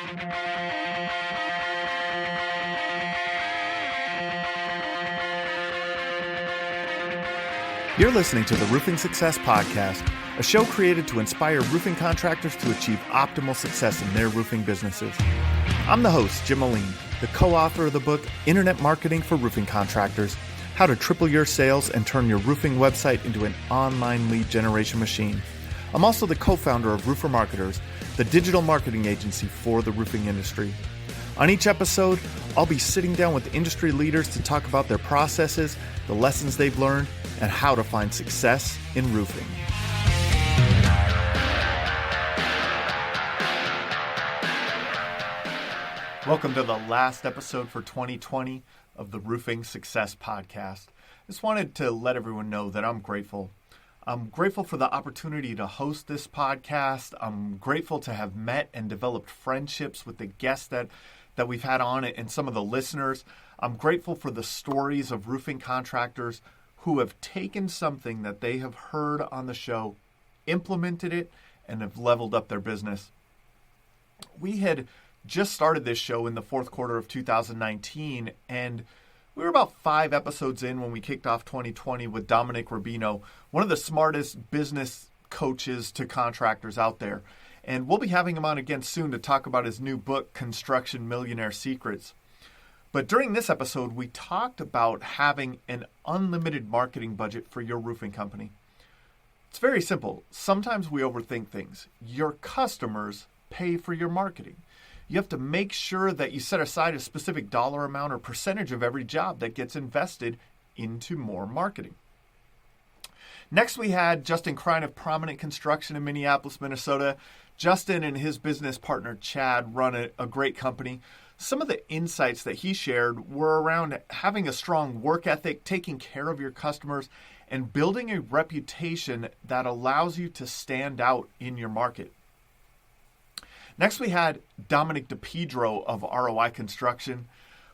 You're listening to the Roofing Success Podcast, a show created to inspire roofing contractors to achieve optimal success in their roofing businesses. I'm the host, Jim Moline, the co-author of the book, Internet Marketing for Roofing Contractors, How to Triple Your Sales and Turn Your Roofing Website into an Online Lead Generation Machine. I'm also the co-founder of Roofer Marketers, the digital marketing agency for the roofing industry. On each episode, I'll be sitting down with industry leaders to talk about their processes, the lessons they've learned, and how to find success in roofing. Welcome to the last episode for 2020 of the Roofing Success Podcast. Just wanted to let everyone know that I'm grateful. I'm grateful for the opportunity to host this podcast. I'm grateful to have met and developed friendships with the guests that we've had on it and some of the listeners. I'm grateful for the stories of roofing contractors who have taken something that they have heard on the show, implemented it, and have leveled up their business. We had just started this show in the fourth quarter of 2019, and we were about 5 episodes in when we kicked off 2020 with Dominic Rubino, one of the smartest business coaches to contractors out there. And we'll be having him on again soon to talk about his new book, Construction Millionaire Secrets. But during this episode, we talked about having an unlimited marketing budget for your roofing company. It's very simple. Sometimes we overthink things. Your customers pay for your marketing. You have to make sure that you set aside a specific dollar amount or percentage of every job that gets invested into more marketing. Next, we had Justin Krein of Prominent Construction in Minneapolis, Minnesota. Justin and his business partner, Chad, run a great company. Some of the insights that he shared were around having a strong work ethic, taking care of your customers, and building a reputation that allows you to stand out in your market. Next, we had Dominic DePedro of ROI Construction.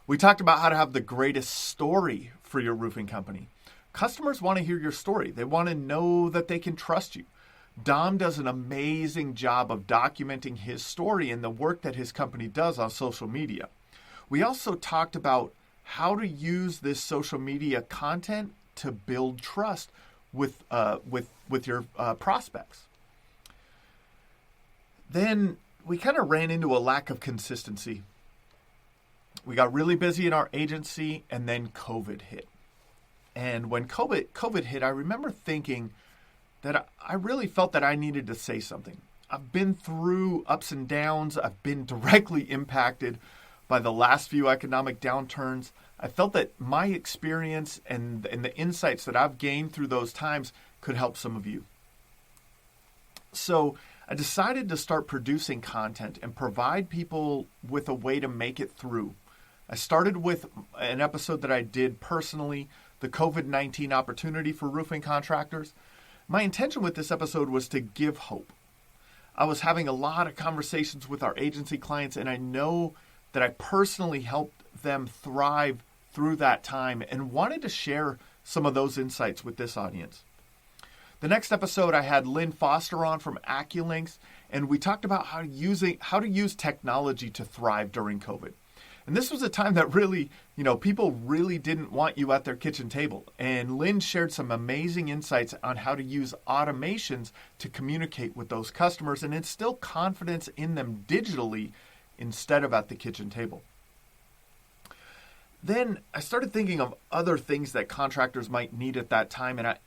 We talked about how to have the greatest story for your roofing company. Customers want to hear your story. They want to know that they can trust you. Dom does an amazing job of documenting his story and the work that his company does on social media. We also talked about how to use this social media content to build trust with your prospects. Then we kind of ran into a lack of consistency. We got really busy in our agency, and then COVID hit. And when COVID hit, I remember thinking that I really felt that I needed to say something. I've been through ups and downs. I've been directly impacted by the last few economic downturns. I felt that my experience and the insights that I've gained through those times could help some of you. So I decided to start producing content and provide people with a way to make it through. I started with an episode that I did personally, the COVID-19 opportunity for roofing contractors. My intention with this episode was to give hope. I was having a lot of conversations with our agency clients, and I know that I personally helped them thrive through that time and wanted to share some of those insights with this audience. The next episode, I had Lynn Foster on from AccuLynx, and we talked about how to use technology to thrive during COVID. And this was a time that really, people really didn't want you at their kitchen table. And Lynn shared some amazing insights on how to use automations to communicate with those customers and instill confidence in them digitally instead of at the kitchen table. Then I started thinking of other things that contractors might need at that time. And I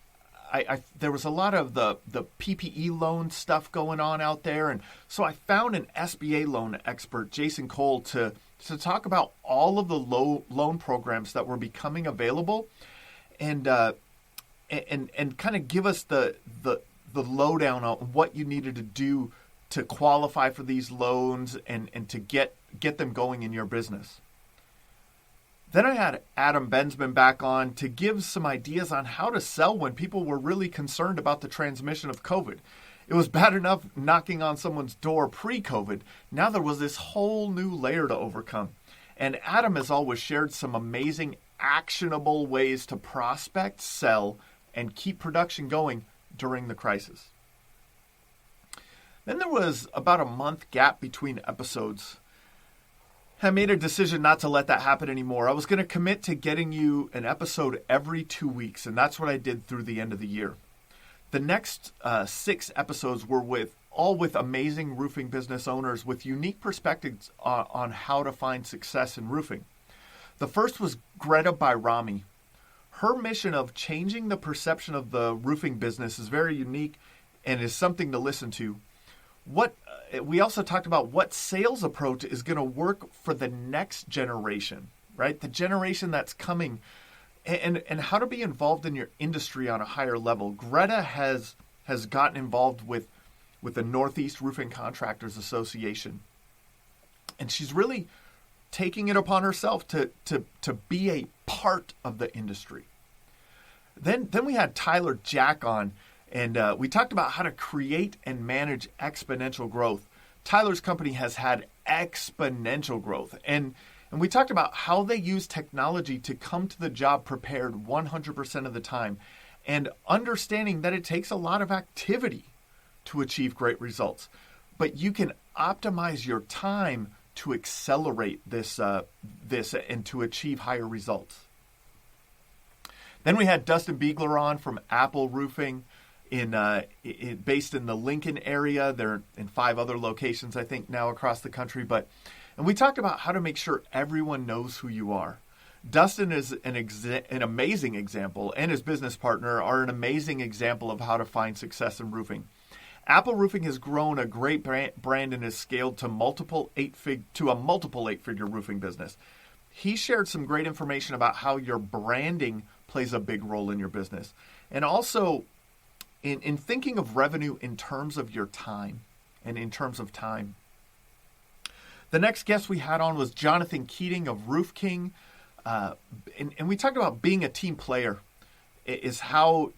there was a lot of the PPE loan stuff going on out there. And so I found an SBA loan expert, Jason Cole, to talk about all of the loan programs that were becoming available and kind of give us the lowdown on what you needed to do to qualify for these loans and to get them going in your business. Then I had Adam Bensman back on to give some ideas on how to sell when people were really concerned about the transmission of COVID. It was bad enough knocking on someone's door pre-COVID. Now there was this whole new layer to overcome. And Adam has always shared some amazing, actionable ways to prospect, sell, and keep production going during the crisis. Then there was about a month gap between episodes. I made a decision not to let that happen anymore. I was going to commit to getting you an episode every 2 weeks, and that's what I did through the end of the year. The next 6 episodes were with amazing roofing business owners with unique perspectives on how to find success in roofing. The first was Greta Bayrami. Her mission of changing the perception of the roofing business is very unique and is something to listen to. We also talked about what sales approach is going to work for the next generation, right? The generation that's coming, and how to be involved in your industry on a higher level. Greta has gotten involved with the Northeast Roofing Contractors Association, and she's really taking it upon herself to be a part of the industry. Then we had Tyler Jack on, and we talked about how to create and manage exponential growth. Tyler's company has had exponential growth, and we talked about how they use technology to come to the job prepared 100% of the time, and understanding that it takes a lot of activity to achieve great results. But you can optimize your time to accelerate this and to achieve higher results. Then we had Dustin Beegler on from Apple Roofing, based in the Lincoln area. They're in 5 other locations, I think, now across the country. And we talked about how to make sure everyone knows who you are. Dustin is an amazing example, and his business partner are an amazing example of how to find success in roofing. Apple Roofing has grown a great brand and has scaled to a multiple 8-figure roofing business. He shared some great information about how your branding plays a big role in your business. And also in thinking of revenue in terms of your time and in terms of time. The next guest we had on was Jonathan Keating of Roof King. And we talked about being a team player is how,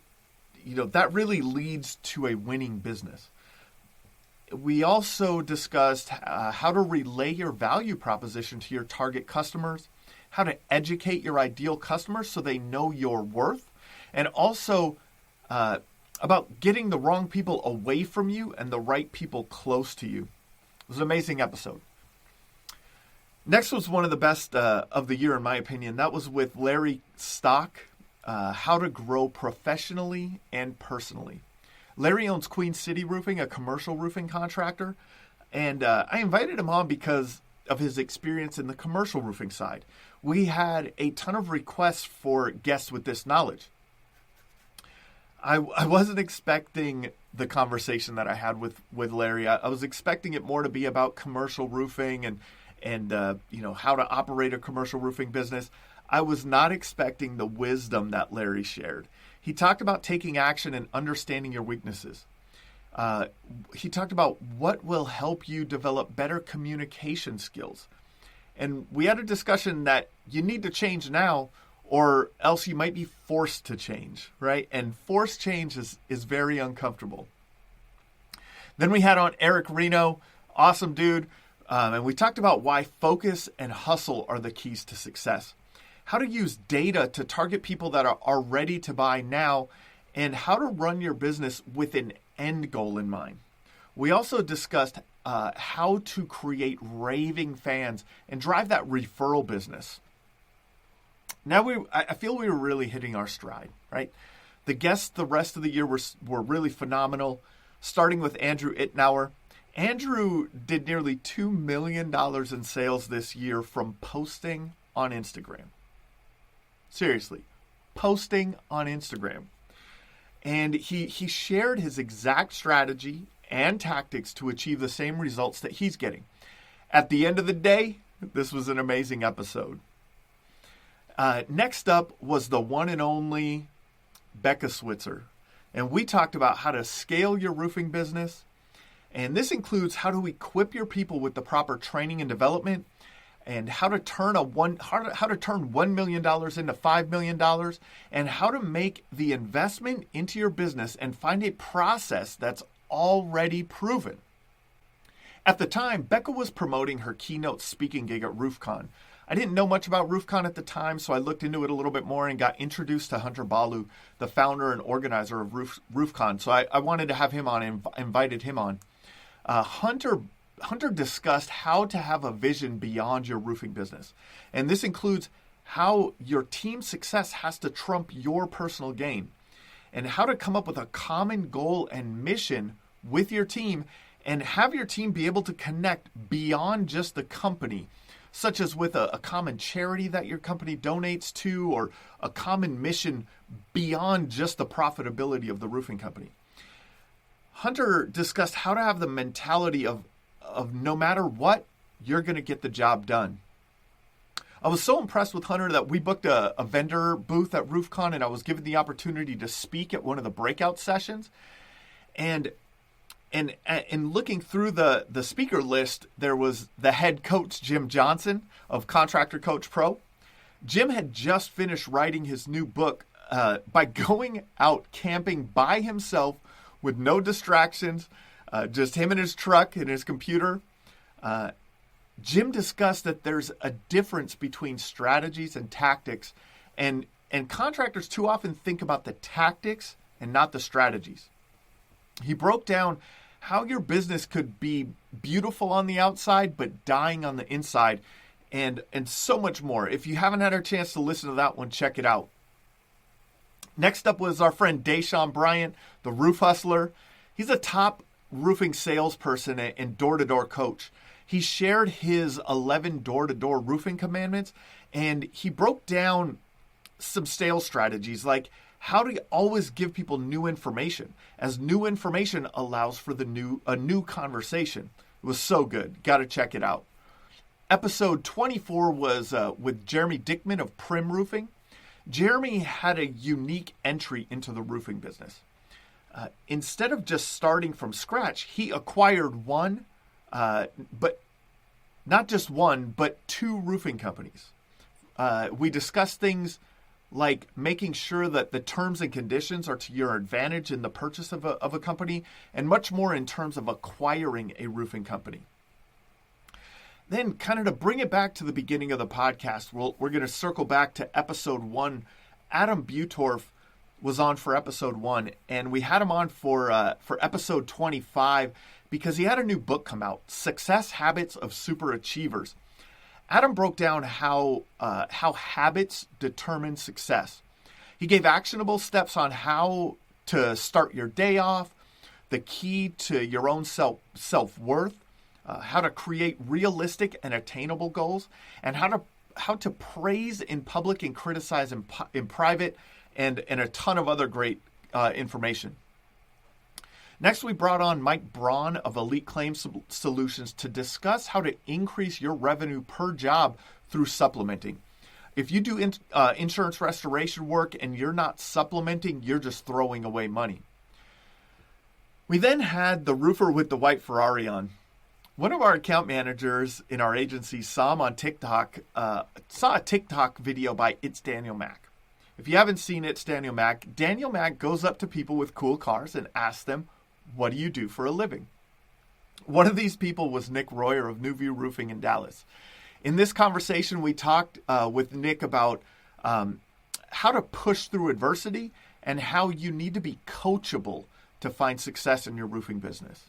that really leads to a winning business. We also discussed how to relay your value proposition to your target customers, how to educate your ideal customers so they know your worth, and also about getting the wrong people away from you and the right people close to you. It was an amazing episode. Next was one of the best of the year, in my opinion. That was with Larry Stock, how to grow professionally and personally. Larry owns Queen City Roofing, a commercial roofing contractor, and I invited him on because of his experience in the commercial roofing side. We had a ton of requests for guests with this knowledge. I wasn't expecting the conversation that I had with Larry. I was expecting it more to be about commercial roofing and how to operate a commercial roofing business. I was not expecting the wisdom that Larry shared. He talked about taking action and understanding your weaknesses. He talked about what will help you develop better communication skills. And we had a discussion that you need to change now or else you might be forced to change, right? And forced change is very uncomfortable. Then we had on Eric Reno, awesome dude. And we talked about why focus and hustle are the keys to success. How to use data to target people that are ready to buy now, and how to run your business with an end goal in mind. We also discussed how to create raving fans and drive that referral business. Now I feel we were really hitting our stride, right? The guests the rest of the year were really phenomenal, starting with Andrew Itnauer. Andrew did nearly $2 million in sales this year from posting on Instagram. Seriously, posting on Instagram. And he shared his exact strategy and tactics to achieve the same results that he's getting. At the end of the day, this was an amazing episode. Next up was the one and only Becca Switzer. And we talked about how to scale your roofing business. And this includes how to equip your people with the proper training and development, and how to turn $1 million into $5 million, and how to make the investment into your business and find a process that's already proven. At the time, Becca was promoting her keynote speaking gig at RoofCon. I didn't know much about RoofCon at the time, so I looked into it a little bit more and got introduced to Hunter Balu, the founder and organizer of RoofCon. So I wanted to have him on and invited him on. Hunter Hunter discussed how to have a vision beyond your roofing business. And this includes how your team's success has to trump your personal gain, and how to come up with a common goal and mission with your team, and have your team be able to connect beyond just the company, such as with a common charity that your company donates to, or a common mission beyond just the profitability of the roofing company. Hunter discussed how to have the mentality of no matter what, you're going to get the job done. I was so impressed with Hunter that we booked a vendor booth at RoofCon, and I was given the opportunity to speak at one of the breakout sessions. And looking through the speaker list, there was the head coach, Jim Johnson of Contractor Coach Pro. Jim had just finished writing his new book by going out camping by himself with no distractions, just him and his truck and his computer. Jim discussed that there's a difference between strategies and tactics, and contractors too often think about the tactics and not the strategies. He broke down how your business could be beautiful on the outside but dying on the inside, and so much more. If you haven't had a chance to listen to that one, check it out. Next up was our friend Deshaun Bryant, the roof hustler. He's a top roofing salesperson and door-to-door coach. He shared his 11 door-to-door roofing commandments, and he broke down some sales strategies, like how to always give people new information, as new information allows for a new conversation. It was so good. Got to check it out. Episode 24 was with Jeremy Dickman of Prim Roofing. Jeremy had a unique entry into the roofing business. Instead of just starting from scratch, he acquired but not just one, but two roofing companies. We discussed things like making sure that the terms and conditions are to your advantage in the purchase of a company, and much more in terms of acquiring a roofing company. Then, kind of to bring it back to the beginning of the podcast, we're going to circle back to episode 1. Adam Butorf was on for episode 1, and we had him on for episode 25 because he had a new book come out, Success Habits of Superachievers. Adam broke down how habits determine success. He gave actionable steps on how to start your day off, the key to your own self-worth, how to create realistic and attainable goals, and how to praise in public and criticize in private, and a ton of other great information. Next, we brought on Mike Braun of Elite Claim Solutions to discuss how to increase your revenue per job through supplementing. If you do insurance restoration work and you're not supplementing, you're just throwing away money. We then had the roofer with the white Ferrari on. One of our account managers in our agency saw him on TikTok, saw a TikTok video by It's Daniel Mack. If you haven't seen It's Daniel Mack goes up to people with cool cars and asks them, "What do you do for a living?" One of these people was Nick Royer of New View Roofing in Dallas. In this conversation, we talked with Nick about how to push through adversity and how you need to be coachable to find success in your roofing business.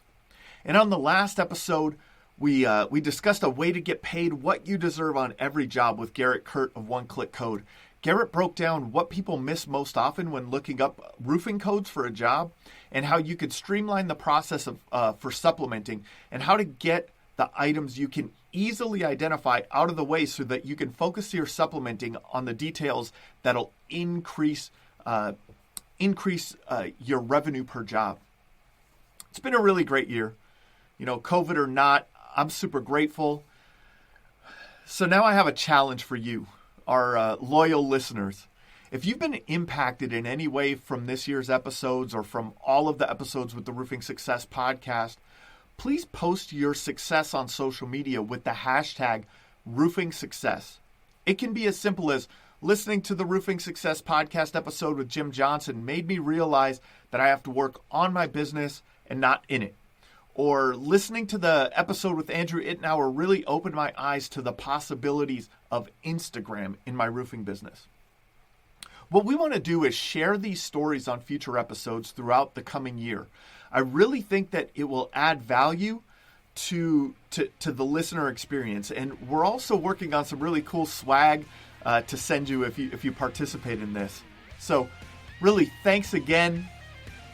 And on the last episode, we discussed a way to get paid what you deserve on every job with Garrett Kurt of One Click Code. Garrett broke down what people miss most often when looking up roofing codes for a job, and how you could streamline the process for supplementing, and how to get the items you can easily identify out of the way so that you can focus your supplementing on the details that'll increase your revenue per job. It's been a really great year. You know, COVID or not, I'm super grateful. So now I have a challenge for you, our loyal listeners. If you've been impacted in any way from this year's episodes or from all of the episodes with the Roofing Success Podcast, please post your success on social media with the hashtag Roofing Success. It can be as simple as listening to the Roofing Success Podcast episode with Jim Johnson made me realize that I have to work on my business and not in it. Or listening to the episode with Andrew Ittenauer really opened my eyes to the possibilities of Instagram in my roofing business. What we want to do is share these stories on future episodes throughout the coming year. I really think that it will add value to the listener experience. And we're also working on some really cool swag to send you if you participate in this. So really, thanks again.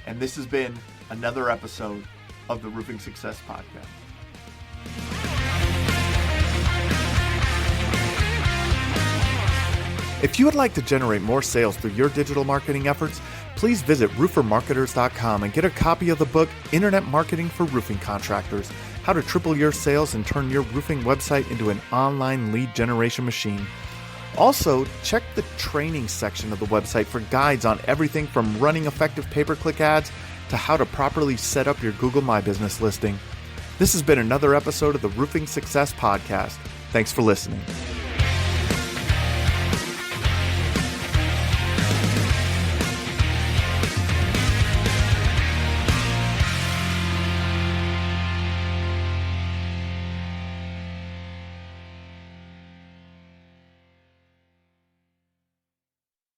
And this has been another episode of the Roofing Success Podcast. If you would like to generate more sales through your digital marketing efforts, please visit roofermarketers.com and get a copy of the book, Internet Marketing for Roofing Contractors, How to Triple Your Sales and Turn Your Roofing Website into an Online Lead Generation Machine. Also, check the training section of the website for guides on everything from running effective pay-per-click ads to how to properly set up your Google My Business listing. This has been another episode of the Roofing Success Podcast. Thanks for listening.